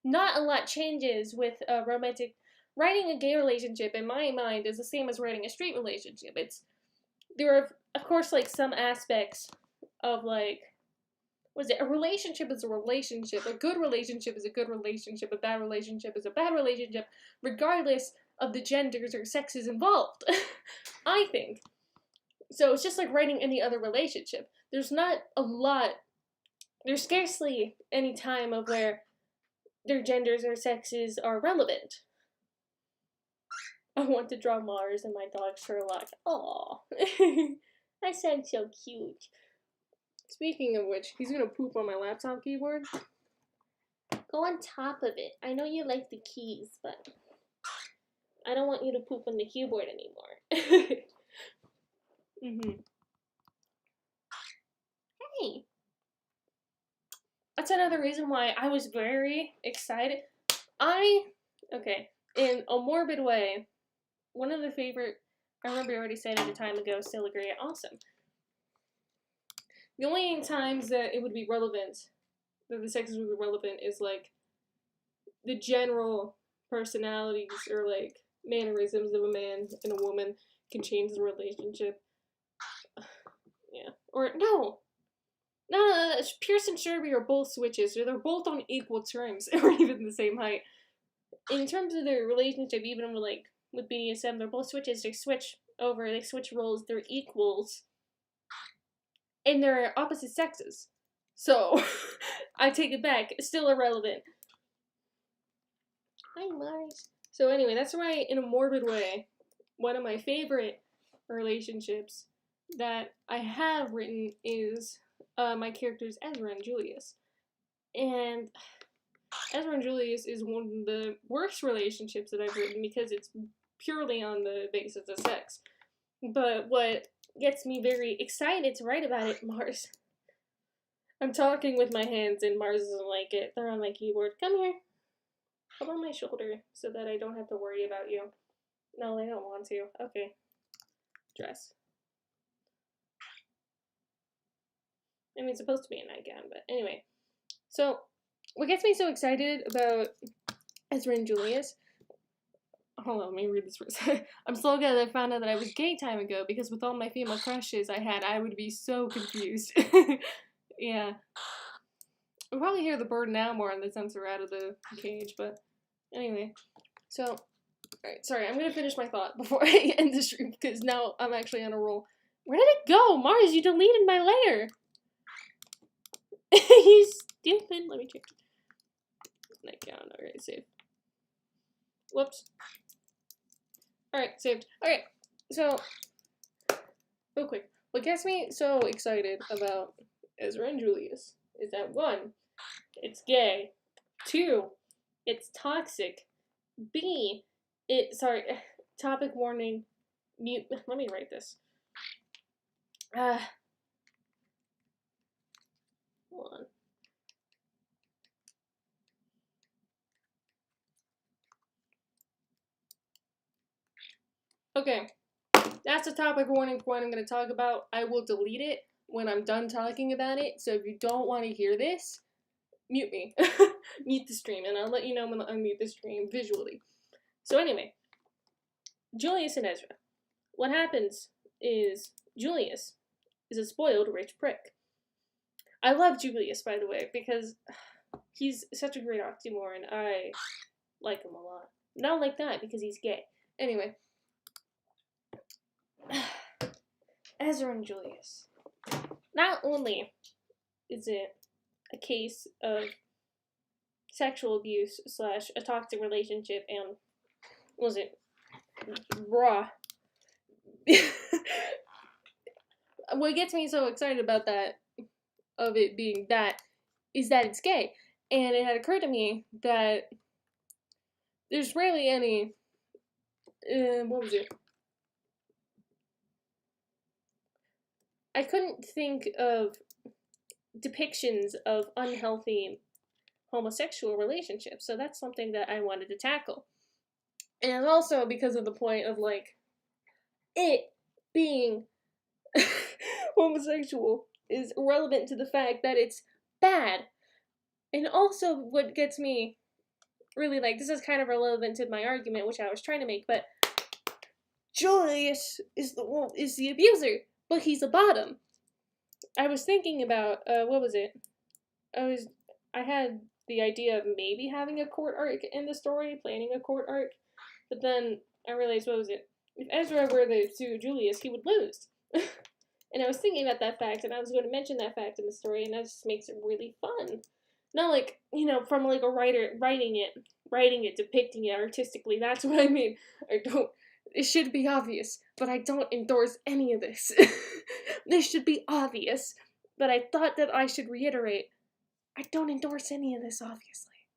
not a lot changes with romantic... Writing a gay relationship, in my mind, is the same as writing a straight relationship. There are, of course, like, some aspects of, like... a relationship is a relationship. A good relationship is a good relationship. A bad relationship is a bad relationship, regardless of the genders or sexes involved. I think. So it's just like writing any other relationship. There's scarcely any time of where their genders or sexes are relevant. I want to draw Mars and my dog Sherlock. Aww. That sounds so cute. Speaking of which, he's gonna poop on my laptop keyboard. Go on top of it. I know you like the keys, but I don't want you to poop on the keyboard anymore. Hey. That's another reason why I was very excited. In a morbid way, one of the favorite, I remember I already said it a time ago, still agree, awesome. The only times that it would be relevant, that the sexes would be relevant, is like the general personalities or like mannerisms of a man and a woman can change the relationship. Yeah. Or no, Pierce and Sherby are both switches, or they're both on equal terms, or even the same height. In terms of their relationship, even with BDSM, they're both switches. They switch roles. They're equals, and they're opposite sexes. So I take it back. It's still irrelevant. Hi, Mars. So anyway, that's why, in a morbid way, one of my favorite relationships that I have written is my characters Ezra and Julius. And Ezra and Julius is one of the worst relationships that I've written because it's purely on the basis of sex. But what gets me very excited to write about it, Mars. I'm talking with my hands and Mars doesn't like it. They're on my keyboard. Come here. Come on my shoulder so that I don't have to worry about you. No, they don't want to. Okay. Dress. I mean, it's supposed to be a nightgown, but anyway. So, what gets me so excited about Ezra and Julius... Hold on, let me read this first. I'm so glad I found out that I was gay time ago, because with all my female crushes I had, I would be so confused. Yeah. We'll probably hear the bird now more in the sense we're out of the cage, but anyway. So, alright, sorry, I'm gonna finish my thought before I end the stream, because now I'm actually on a roll. Where did it go? Mars, you deleted my layer! You stupid. Let me check. Night gown. Alright, save. Whoops. Alright, saved. Okay, so, real quick. What gets me so excited about Ezra and Julius is that 1, it's gay. 2, it's toxic. B, topic warning, mute, let me write this. Hold on. Okay, that's the topic warning point I'm going to talk about. I will delete it when I'm done talking about it, so if you don't want to hear this, mute me. Mute the stream, and I'll let you know when I mute the stream visually. So anyway, Julius and Ezra. What happens is Julius is a spoiled rich prick. I love Julius, by the way, because he's such a great oxymoron. I like him a lot. Not like that, because he's gay. Anyway. Ezra and Julius. Not only is it a case of sexual abuse / a toxic relationship and, was it, raw. What gets me so excited about that, of it being that, is that it's gay. And it had occurred to me that there's rarely any, what was it? I couldn't think of depictions of unhealthy homosexual relationships, so that's something that I wanted to tackle. And also because of the point of, like, it being homosexual is relevant to the fact that it's bad. And also what gets me really, like, this is kind of relevant to my argument, which I was trying to make, but Julius is the abuser, but he's a bottom. I was thinking about, what was it? I had the idea of maybe having a court arc in the story, planning a court arc, but then I realized, what was it? If Ezra were to sue Julius, he would lose. And I was thinking about that fact, and I was going to mention that fact in the story, and that just makes it really fun. Not like, from like a writer writing it, depicting it artistically. That's what I mean. It should be obvious, but I don't endorse any of this. This should be obvious, but I thought that I should reiterate, I don't endorse any of this, obviously.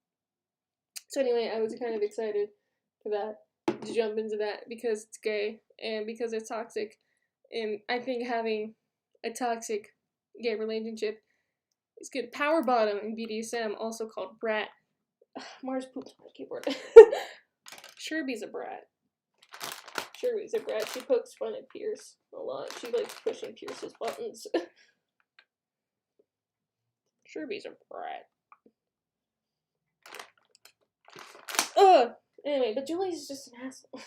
So anyway, I was kind of excited for that, to jump into that, because it's gay, and because it's toxic, and I think having a toxic gay relationship is good. Power bottom in BDSM, also called brat. Mars poops on my keyboard. Sherby's a brat. Sherby's a brat. She pokes fun at Pierce a lot. She likes pushing Pierce's buttons. Sherby's a brat. Ugh! Anyway, but Julius is just an asshole.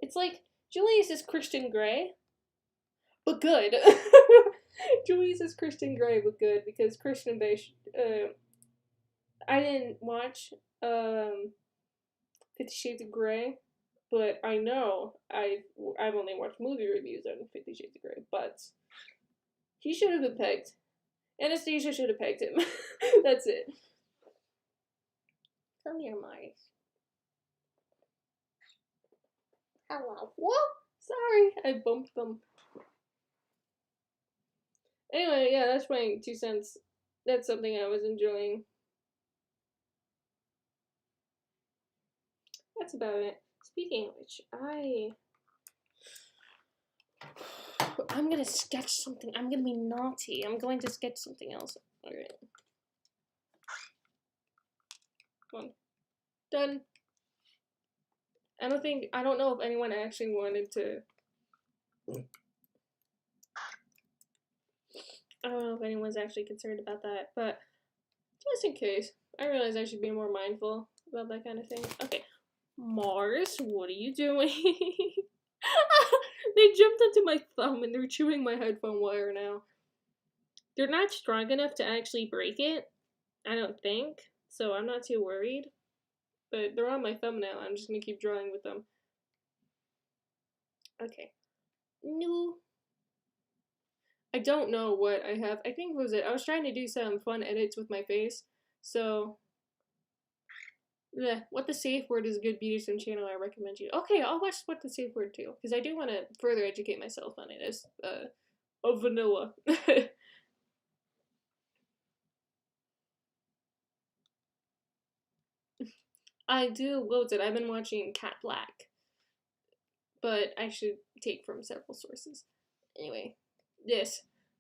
It's like, Julius is Christian Grey, but good. Julius is Christian Grey, but good, because Christian Grey, I didn't watch, 50 Shades of Grey, but I know I've only watched movie reviews on 50 Shades of Grey, but he should have been pegged. Anastasia should have pegged him. That's it. Come here, Mars. Hello. Whoa! Sorry, I bumped them. Anyway, yeah, that's my 2 cents. That's something I was enjoying. That's about it. Speaking of which, I'm gonna sketch something. I'm gonna be naughty. I'm going to sketch something else. Alright. Come on. Done. I don't know if anyone actually wanted to. I don't know if anyone's actually concerned about that, but just in case, I realize I should be more mindful about that kind of thing. Okay. Mars, what are you doing? They jumped onto my thumb and they're chewing my headphone wire now. They're not strong enough to actually break it, I don't think, so I'm not too worried. But they're on my thumb now. I'm just gonna keep drawing with them. Okay. No. I don't know what I have. I think was it. I was trying to do some fun edits with my face. So, What the Safe Word is a good BDSM channel. I recommend you. Okay, I'll watch What the Safe Word too, because I do want to further educate myself on it as a vanilla. I do loads it. I've been watching Cat Black, but I should take from several sources. Anyway,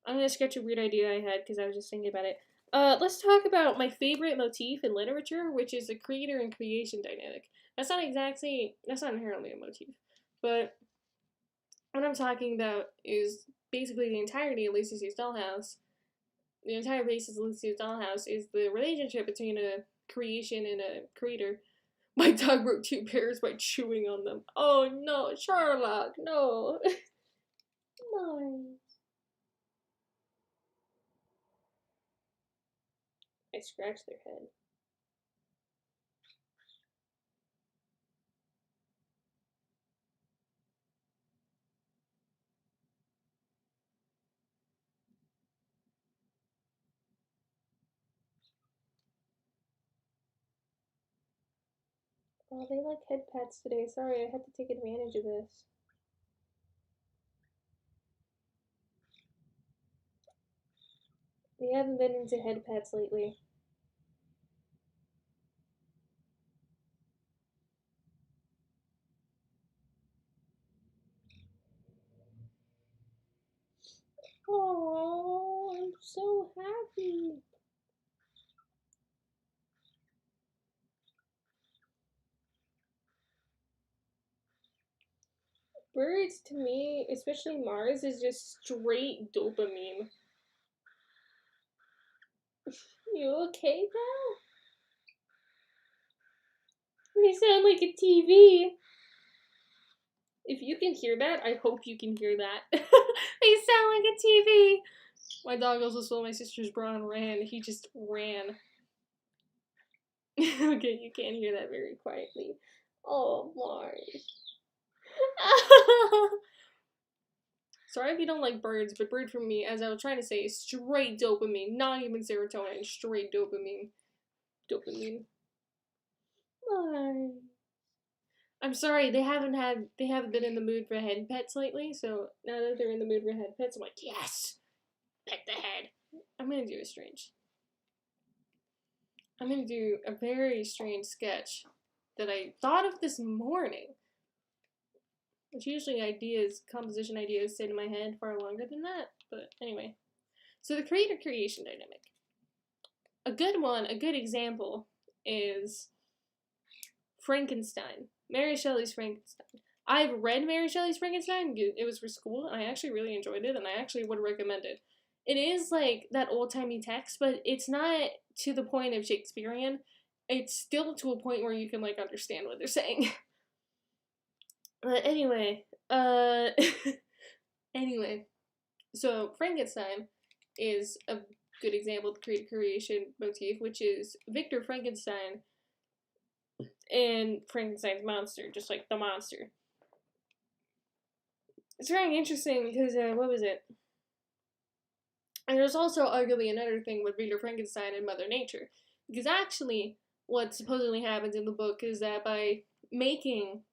I'm gonna sketch a weird idea I had because I was just thinking about it. Let's talk about my favorite motif in literature, which is the creator and creation dynamic. That's not inherently a motif, but what I'm talking about is basically the entirety of Lucy C's Dollhouse. The entire basis of Lucy's Dollhouse is the relationship between a creation and a creator. My dog broke 2 pears by chewing on them. Oh no, Sherlock, no. No. I scratched their head. Oh, they like head pats today. Sorry, I had to take advantage of this. They haven't been into head pats lately. Oh, I'm so happy. Birds, to me, especially Mars, is just straight dopamine. You okay, pal? They sound like a TV. If you can hear that, I hope you can hear that. They sound like a TV. My dog also stole my sister's bra and ran. He just ran. Okay, you can't hear that very quietly. Oh, Mars. Sorry if you don't like birds, but bird for me, as I was trying to say, is straight dopamine. Not even serotonin, straight dopamine. Dopamine. Mars. I'm sorry, they haven't been in the mood for head pets lately, so now that they're in the mood for head pets, I'm like, yes! Pet the head. I'm gonna do a very strange sketch that I thought of this morning. Which usually composition ideas sit in my head far longer than that, but anyway. So the creator-creation dynamic. A good example is Frankenstein. Mary Shelley's Frankenstein. I've read Mary Shelley's Frankenstein. It was for school, and I actually really enjoyed it, and I actually would recommend it. It is like that old-timey text, but it's not to the point of Shakespearean. It's still to a point where you can, like, understand what they're saying. But anyway, anyway, so Frankenstein is a good example of the creation motif, which is Victor Frankenstein and Frankenstein's monster, just like the monster. It's very interesting because, what was it? And there's also arguably another thing with Victor Frankenstein and Mother Nature. Because actually, what supposedly happens in the book is that by making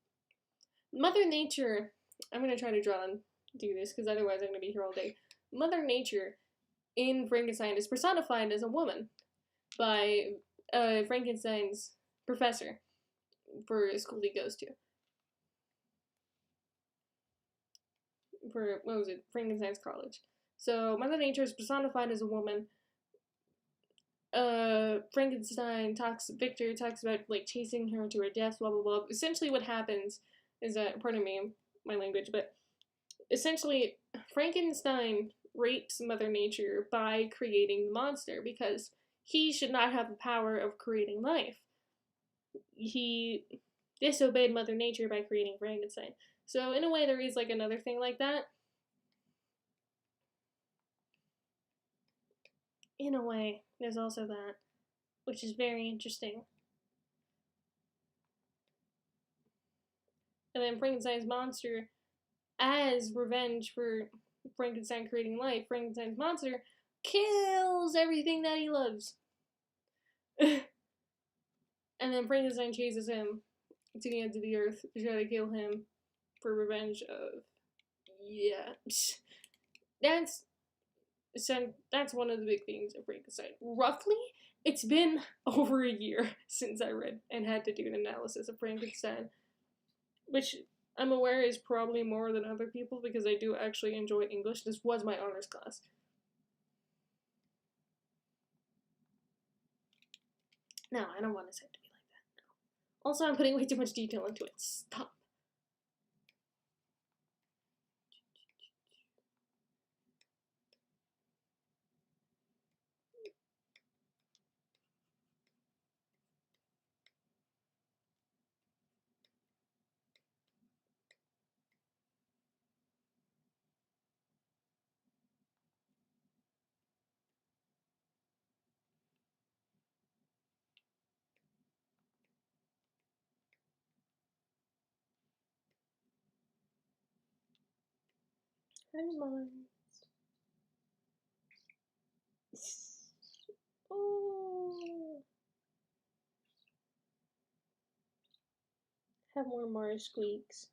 Mother Nature, I'm going to try to draw and do this because otherwise I'm going to be here all day. Mother Nature in Frankenstein is personified as a woman by Frankenstein's professor for a school he goes to. For, what was it? Frankenstein's college. So Mother Nature is personified as a woman. Victor talks about, like, chasing her to her death, blah, blah, blah. Essentially what happens is that, pardon me, my language, but essentially Frankenstein rapes Mother Nature by creating the monster because he should not have the power of creating life. He disobeyed Mother Nature by creating Frankenstein. So in a way, there is like another thing like that. In a way, there's also that, which is very interesting. And then Frankenstein's monster, as revenge for Frankenstein creating life, Frankenstein's monster kills everything that he loves. And then Frankenstein chases him to the ends of the earth to try to kill him for revenge of. Yeah. That's one of the big themes of Frankenstein. Roughly, it's been over a year since I read and had to do an analysis of Frankenstein, which I'm aware is probably more than other people because I do actually enjoy English. This was my honors class. No, I don't want to say it to be like that. No. Also, I'm putting way too much detail into it. Stop. Oh. Have more Mars squeaks.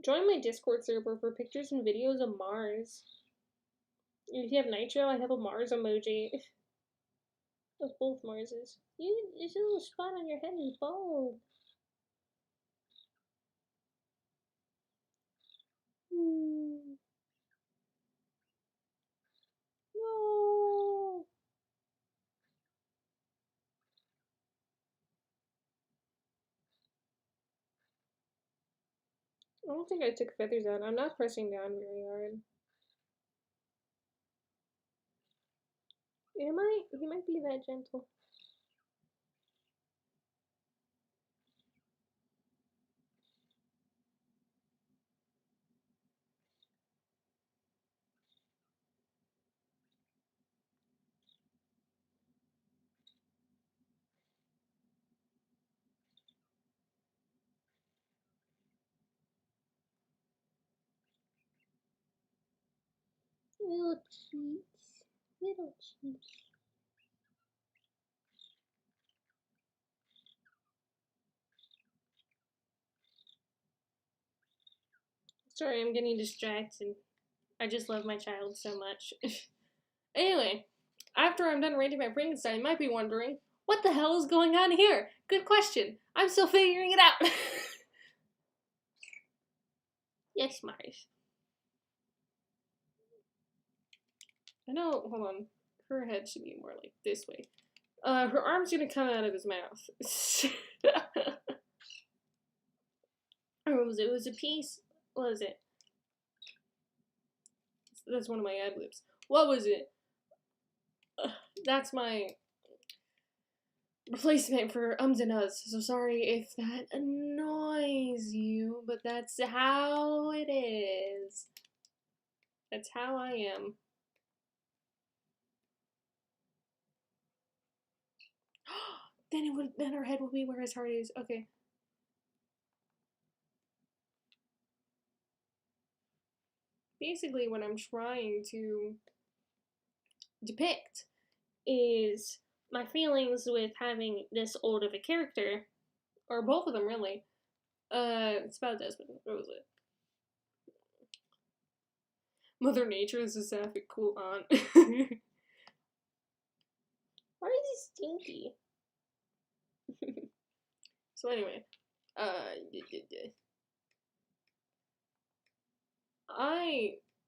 Join my Discord server for pictures and videos of Mars. If you have Nitro, I have a Mars emoji. Of both Marses. There's a little spot on your head is bald. No. I don't think I took feathers out. I'm not pressing down very hard. Am I? He might be that gentle. Little cheeks. Little cheeks. Sorry, I'm getting distracted. I just love my child so much. Anyway, after I'm done ranting about Frankenstein, you might be wondering, what the hell is going on here? Good question. I'm still figuring it out. Yes, Mars. I know, hold on. Her head should be more like this way. Her arm's gonna come out of his mouth. Or was it? It was a piece. What was it? That's one of my ad libs. What was it? That's my replacement for ums and uhs. So sorry if that annoys you, but that's how it is. That's how I am. Then her head will be where his heart is. Okay. Basically, what I'm trying to depict is my feelings with having this old of a character, or both of them really. It's about Desmond. What was it? Mother Nature is a sapphic cool aunt. Why is he stinky? So anyway,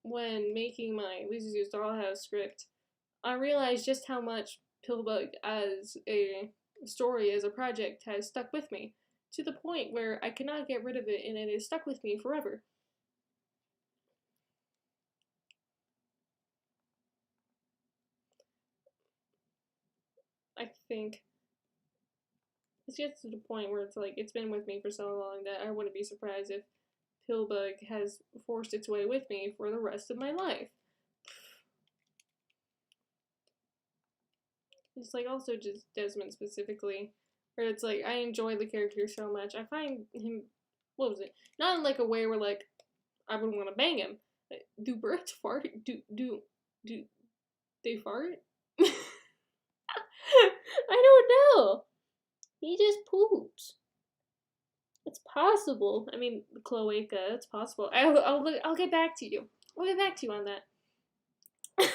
when making my Lucy's Dollhouse script, I realized just how much Pillbug as a story, as a project, has stuck with me, to the point where I cannot get rid of it, and it is stuck with me forever. I think It's gets to the point where it's like, it's been with me for so long that I wouldn't be surprised if Pillbug has forced its way with me for the rest of my life. It's like also just Desmond specifically, where it's like, I enjoy the character so much. I find him, what was it? Not in like a way where like, I would want to bang him. Do birds fart? Do they fart? I don't know. He just poops. It's possible. I mean, cloaca. It's possible. I'll get back to you. I'll get back to you on that.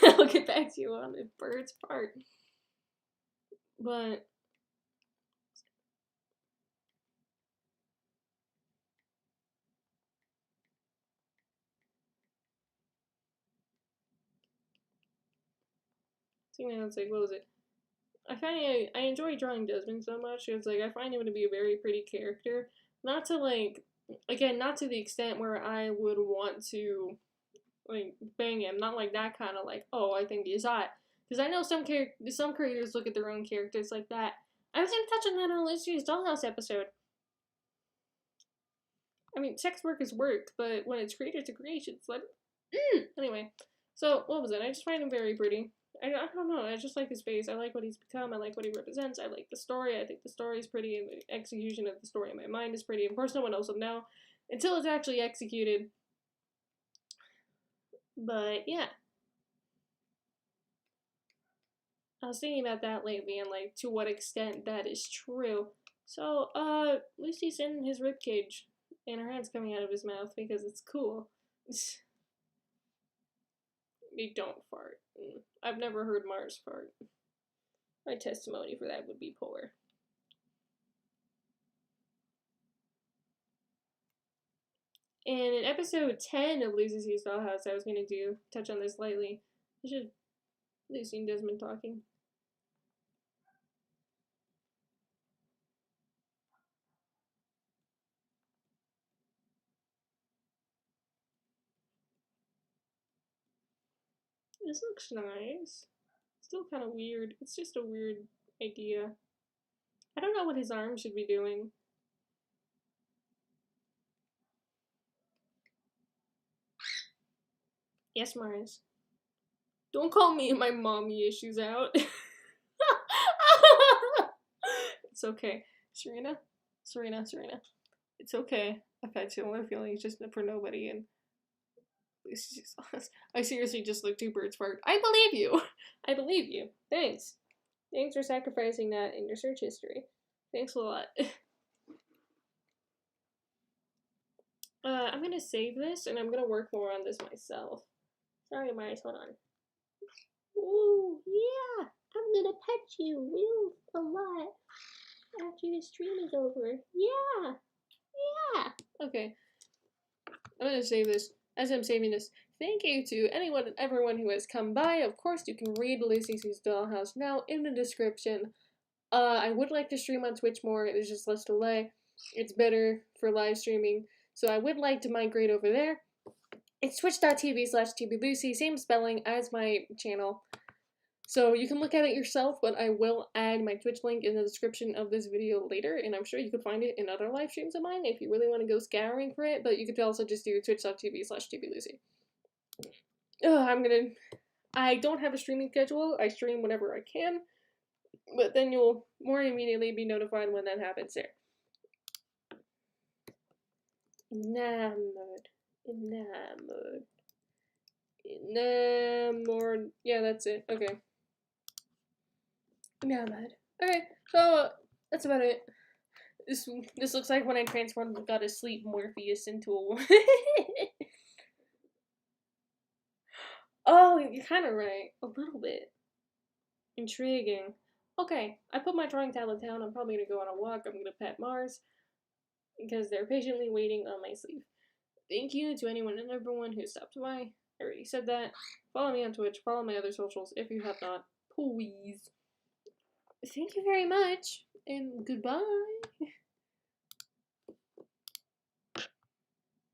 I'll get back to you on if birds fart. But it's like, what was it? I enjoy drawing Desmond so much. It's like I find him to be a very pretty character. Not to like, again, not to the extent where I would want to like bang him. Not like that kind of like, oh, I think he's hot. Because I know some creators look at their own characters like that. I was gonna touch on that on Lucy's Dollhouse episode. I mean, sex work is work, but when it's created to creation, it's like, Anyway, so what was it? I just find him very pretty. I don't know. I just like his face. I like what he's become. I like what he represents. I like the story. I think the story is pretty, and the execution of the story in my mind is pretty. Of course, no one else will know until it's actually executed. But yeah, I was thinking about that lately, and like to what extent that is true. So, Lucy's in his ribcage, and her hand's coming out of his mouth because it's cool. They don't fart. I've never heard Mars fart. My testimony for that would be poor. And in episode 10 of Lucy's Dollhouse, I was going to touch on this lightly. I should Lucy and Desmond talking. This looks nice. Still kind of weird. It's just a weird idea. I don't know what his arm should be doing. Yes, Mars. Don't call me and my mommy issues out. It's okay. Serena. It's okay. I've had similar feelings just for nobody, and I seriously just looked two birds fart. I believe you. I believe you. Thanks. Thanks for sacrificing that in your search history. Thanks a lot. I'm gonna save this, and I'm gonna work more on this myself. Sorry, Mars, hold on. Ooh, yeah! I'm gonna pet you real a lot after the stream is over. Yeah! Okay. I'm gonna save this. As I'm saving this, thank you to anyone and everyone who has come by. Of course, you can read Lucy's Dollhouse now in the description. I would like to stream on Twitch more. There's just less delay. It's better for live streaming. So I would like to migrate over there. It's twitch.tv/tblucy, same spelling as my channel. So you can look at it yourself, but I will add my Twitch link in the description of this video later, and I'm sure you could find it in other live streams of mine if you really want to go scouring for it, but you could also just do twitch.tv/tblucy. I don't have a streaming schedule. I stream whenever I can, but then you'll more immediately be notified when that happens there. Enamored. Yeah, that's it. Okay. Enamored. Okay, so that's about it. This looks like when I transformed got a sleep Morpheus into a woman. Oh, you're kind of right. A little bit. Intriguing. Okay, I put my drawing tablet down. I'm probably gonna go on a walk. I'm gonna pet Mars because they're patiently waiting on my sleep. Thank you to anyone and everyone who stopped by. I already said that. Follow me on Twitch. Follow my other socials if you have not. Please. Thank you very much, and goodbye.